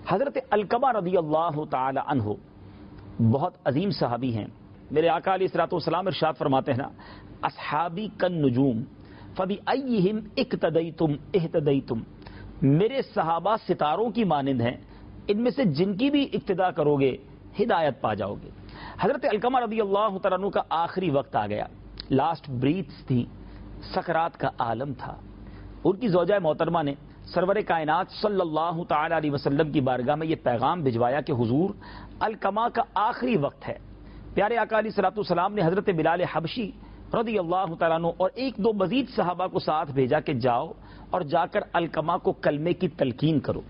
حضرت علقمہ رضی اللہ تعالی عنہ بہت عظیم صحابی ہیں. میرے آقا علیہ الصلوۃ والسلام ارشاد فرماتے ہیں نا، اصحابی کالنجوم فبأیہم اقتدیتم اہتدیتم، میرے صحابہ ستاروں کی مانند ہیں، ان میں سے جن کی بھی اقتدا کرو گے ہدایت پا جاؤ گے. حضرت علقمہ رضی اللہ تعالیٰ عنہ کا آخری وقت آ گیا، لاسٹ بریتھس تھی، سکرات کا عالم تھا. ان کی زوجہ محترمہ نے سرور کائنات صلی اللہ تعالی علیہ وسلم کی بارگاہ میں یہ پیغام بھجوایا کہ حضور علقمہ کا آخری وقت ہے. پیارے آقا علیہ الصلوۃ والسلام نے حضرت بلال حبشی رضی اللہ تعالیٰ عنہ اور ایک دو مزید صحابہ کو ساتھ بھیجا کہ جاؤ اور جا کر علقمہ کو کلمے کی تلقین کرو.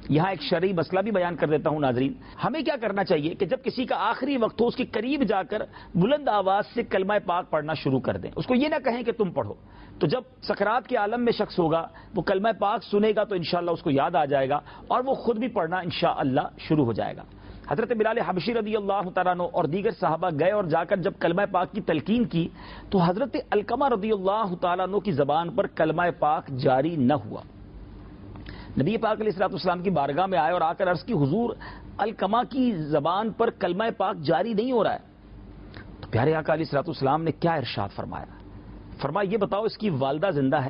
یہاں ایک شرعی مسئلہ بھی بیان کر دیتا ہوں ناظرین. ہمیں کیا کرنا چاہیے کہ جب کسی کا آخری وقت ہو اس کے قریب جا کر بلند آواز سے کلمہ پاک پڑھنا شروع کر دیں. اس کو یہ نہ کہیں کہ تم پڑھو. تو جب سکرات کے عالم میں شخص ہوگا وہ کلمہ پاک سنے گا تو انشاءاللہ اس کو یاد آ جائے گا اور وہ خود بھی پڑھنا انشاءاللہ شروع ہو جائے گا. حضرت بلال حبشی رضی اللہ تعالیٰ عنہ اور دیگر صحابہ گئے اور جا کر جب کلمہ پاک کی تلقین کی تو حضرت علقمہ رضی اللہ تعالیٰ عنہ کی زبان پر کلمہ پاک جاری نہ ہوا. نبی پاک علیہ الصلوۃ والسلام کی بارگاہ میں آئے اور آ کر عرض کی حضور علقمہ کی زبان پر کلمہ پاک جاری نہیں ہو رہا ہے. تو پیارے آقا علیہ الصلوۃ والسلام نے کیا ارشاد فرمایا؟ فرمایا یہ بتاؤ اس کی والدہ زندہ ہے؟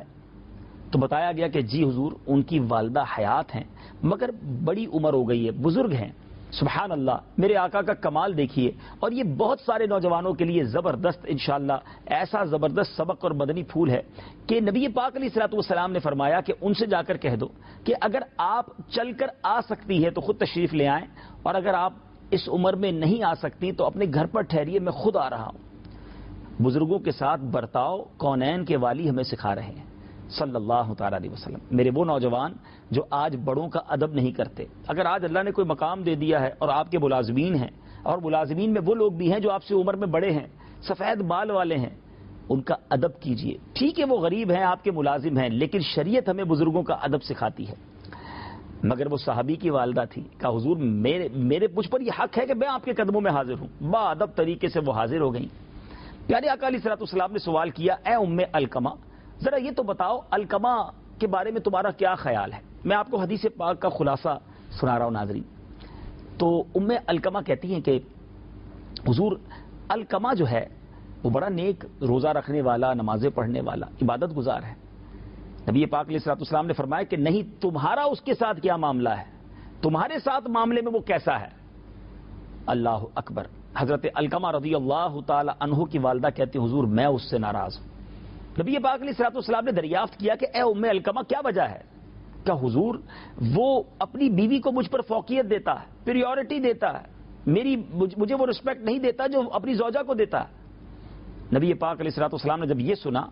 تو بتایا گیا کہ جی حضور ان کی والدہ حیات ہیں مگر بڑی عمر ہو گئی ہے، بزرگ ہیں. سبحان اللہ، میرے آقا کا کمال دیکھیے. اور یہ بہت سارے نوجوانوں کے لیے زبردست انشاءاللہ ایسا زبردست سبق اور مدنی پھول ہے کہ نبی پاک علیہ الصلوۃ والسلام نے فرمایا کہ ان سے جا کر کہہ دو کہ اگر آپ چل کر آ سکتی ہیں تو خود تشریف لے آئیں، اور اگر آپ اس عمر میں نہیں آ سکتی تو اپنے گھر پر ٹھہریے، میں خود آ رہا ہوں. بزرگوں کے ساتھ برتاؤ کونین کے والی ہمیں سکھا رہے ہیں صلی اللہ تعالیٰ علیہ وسلم. میرے وہ نوجوان جو آج بڑوں کا ادب نہیں کرتے، اگر آج اللہ نے کوئی مقام دے دیا ہے اور آپ کے ملازمین ہیں اور ملازمین میں وہ لوگ بھی ہیں جو آپ سے عمر میں بڑے ہیں، سفید بال والے ہیں، ان کا ادب کیجئے. ٹھیک ہے وہ غریب ہیں، آپ کے ملازم ہیں، لیکن شریعت ہمیں بزرگوں کا ادب سکھاتی ہے. مگر وہ صحابی کی والدہ تھی، کہا حضور میرے مجھ پر یہ حق ہے کہ میں آپ کے قدموں میں حاضر ہوں. با ادب طریقے سے وہ حاضر ہو گئیں. پیارے آقا علیہ الصلوۃ والسلام نے سوال کیا، اے ام علقمہ ذرا یہ تو بتاؤ علقمہ کے بارے میں تمہارا کیا خیال ہے؟ میں آپ کو حدیث پاک کا خلاصہ سنا رہا ہوں ناظرین. تو ام علقمہ کہتی ہیں کہ حضور علقمہ جو ہے وہ بڑا نیک، روزہ رکھنے والا، نمازیں پڑھنے والا، عبادت گزار ہے. نبی پاک علیہ الصلوۃ والسلام نے فرمایا کہ نہیں، تمہارا اس کے ساتھ کیا معاملہ ہے، تمہارے ساتھ معاملے میں وہ کیسا ہے. اللہ اکبر. حضرت علقمہ رضی اللہ تعالی عنہ کی والدہ کہتی حضور میں اس سے ناراض ہوں. نبی پاک علیہ الصلوۃ والسلام نے دریافت کیا کہ اے ام علقمہ کیا وجہ ہے؟ کہ حضور وہ اپنی بیوی کو مجھ پر فوقیت دیتا ہے، پریورٹی دیتا ہے، مجھے وہ رسپیکٹ نہیں دیتا جو اپنی زوجہ کو دیتا ہے. نبی پاک علیہ الصلوۃ والسلام نے جب یہ سنا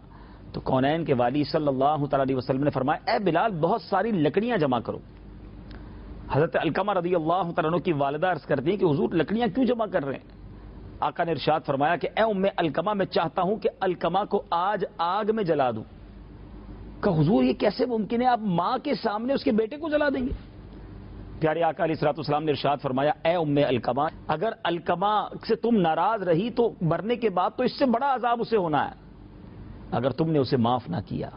تو کونین کے والی صلی اللہ تعالی علیہ وسلم نے فرمایا اے بلال بہت ساری لکڑیاں جمع کرو. حضرت علقمہ رضی اللہ تعالیٰ عنہ کی والدہ عرض کرتی ہیں کہ حضور لکڑیاں کیوں جمع کر رہے ہیں؟ آقا نے ارشاد فرمایا کہ اے ام علقمہ میں چاہتا ہوں کہ علقمہ کو آج آگ میں جلا دوں. کہ حضور یہ کیسے ممکن ہے، آپ ماں کے سامنے اس کے بیٹے کو جلا دیں گے؟ پیارے آقا علیہ الصلوۃ والسلام نے ارشاد فرمایا اے ام علقمہ اگر علقمہ سے تم ناراض رہی تو مرنے کے بعد تو اس سے بڑا عذاب اسے ہونا ہے اگر تم نے اسے معاف نہ کیا.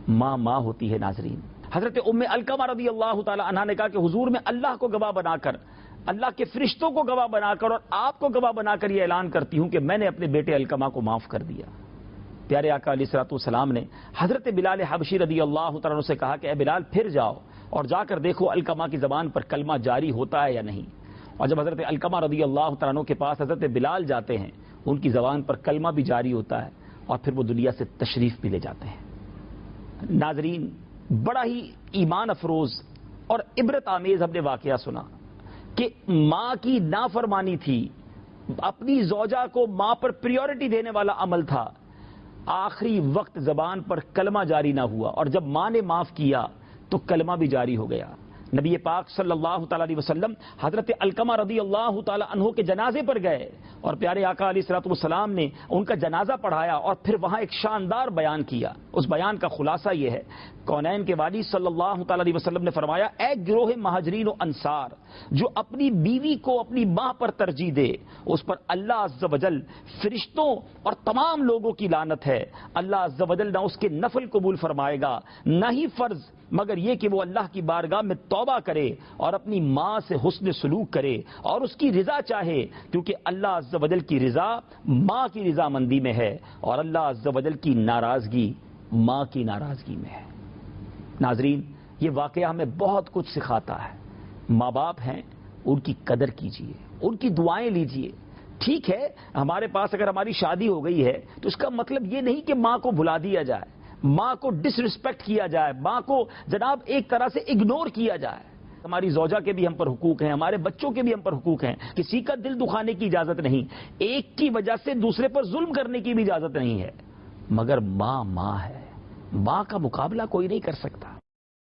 ماں ہوتی ہے ناظرین. حضرت ام علقمہ رضی اللہ تعالی عنہا نے کہا کہ حضور میں اللہ کو گواہ بنا کر، اللہ کے فرشتوں کو گواہ بنا کر اور آپ کو گواہ بنا کر یہ اعلان کرتی ہوں کہ میں نے اپنے بیٹے علقمہ کو معاف کر دیا. پیارے آقا علیہ الصلوۃ والسلام نے حضرت بلال حبشی رضی اللہ تعالیٰ عنہ سے کہا کہ اے بلال پھر جاؤ اور جا کر دیکھو علقمہ کی زبان پر کلمہ جاری ہوتا ہے یا نہیں. اور جب حضرت علقمہ رضی اللہ تعالیٰ عنہ کے پاس حضرت بلال جاتے ہیں ان کی زبان پر کلمہ بھی جاری ہوتا ہے اور پھر وہ دنیا سے تشریف بھی لے جاتے ہیں. ناظرین بڑا ہی ایمان افروز اور عبرت آمیز ہم نے واقعہ سنا کہ ماں کی نافرمانی تھی، اپنی زوجہ کو ماں پر پریورٹی دینے والا عمل تھا. آخری وقت زبان پر کلمہ جاری نہ ہوا اور جب ماں نے معاف کیا تو کلمہ بھی جاری ہو گیا. نبی پاک صلی اللہ تعالیٰ علیہ وسلم حضرت علقمہ رضی اللہ تعالیٰ عنہ کے جنازے پر گئے اور پیارے آقا علیہ الصلوۃ والسلام نے ان کا جنازہ پڑھایا اور پھر وہاں ایک شاندار بیان کیا. اس بیان کا خلاصہ یہ ہے کونین کے والی صلی اللہ تعالی علیہ وسلم نے فرمایا، اے گروہ مہاجرین و انصار، جو اپنی بیوی کو اپنی ماں پر ترجیح دے اس پر اللہ عز و جل فرشتوں اور تمام لوگوں کی لعنت ہے۔ اللہ عز و جل نہ اس کے نفل قبول فرمائے گا نہ ہی فرض، مگر یہ کہ وہ اللہ کی بارگاہ میں توبہ کرے اور اپنی ماں سے حسن سلوک کرے اور اس کی رضا چاہے، کیونکہ اللہ عز و جل کی رضا ماں کی رضامندی میں ہے اور اللہ عز و جل کی ناراضگی ماں کی ناراضگی میں ہے۔ ناظرین، یہ واقعہ ہمیں بہت کچھ سکھاتا ہے۔ ماں باپ ہیں، ان کی قدر کیجیے، ان کی دعائیں لیجیے۔ ٹھیک ہے، ہمارے پاس اگر ہماری شادی ہو گئی ہے تو اس کا مطلب یہ نہیں کہ ماں کو بھلا دیا جائے، ماں کو ڈس رسپیکٹ کیا جائے، ماں کو جناب ایک طرح سے اگنور کیا جائے۔ ہماری زوجہ کے بھی ہم پر حقوق ہیں، ہمارے بچوں کے بھی ہم پر حقوق ہیں، کسی کا دل دکھانے کی اجازت نہیں، ایک کی وجہ سے دوسرے پر ظلم کرنے کی بھی اجازت نہیں ہے، مگر ماں ماں ہے، ماں کا مقابلہ کوئی نہیں کر سکتا۔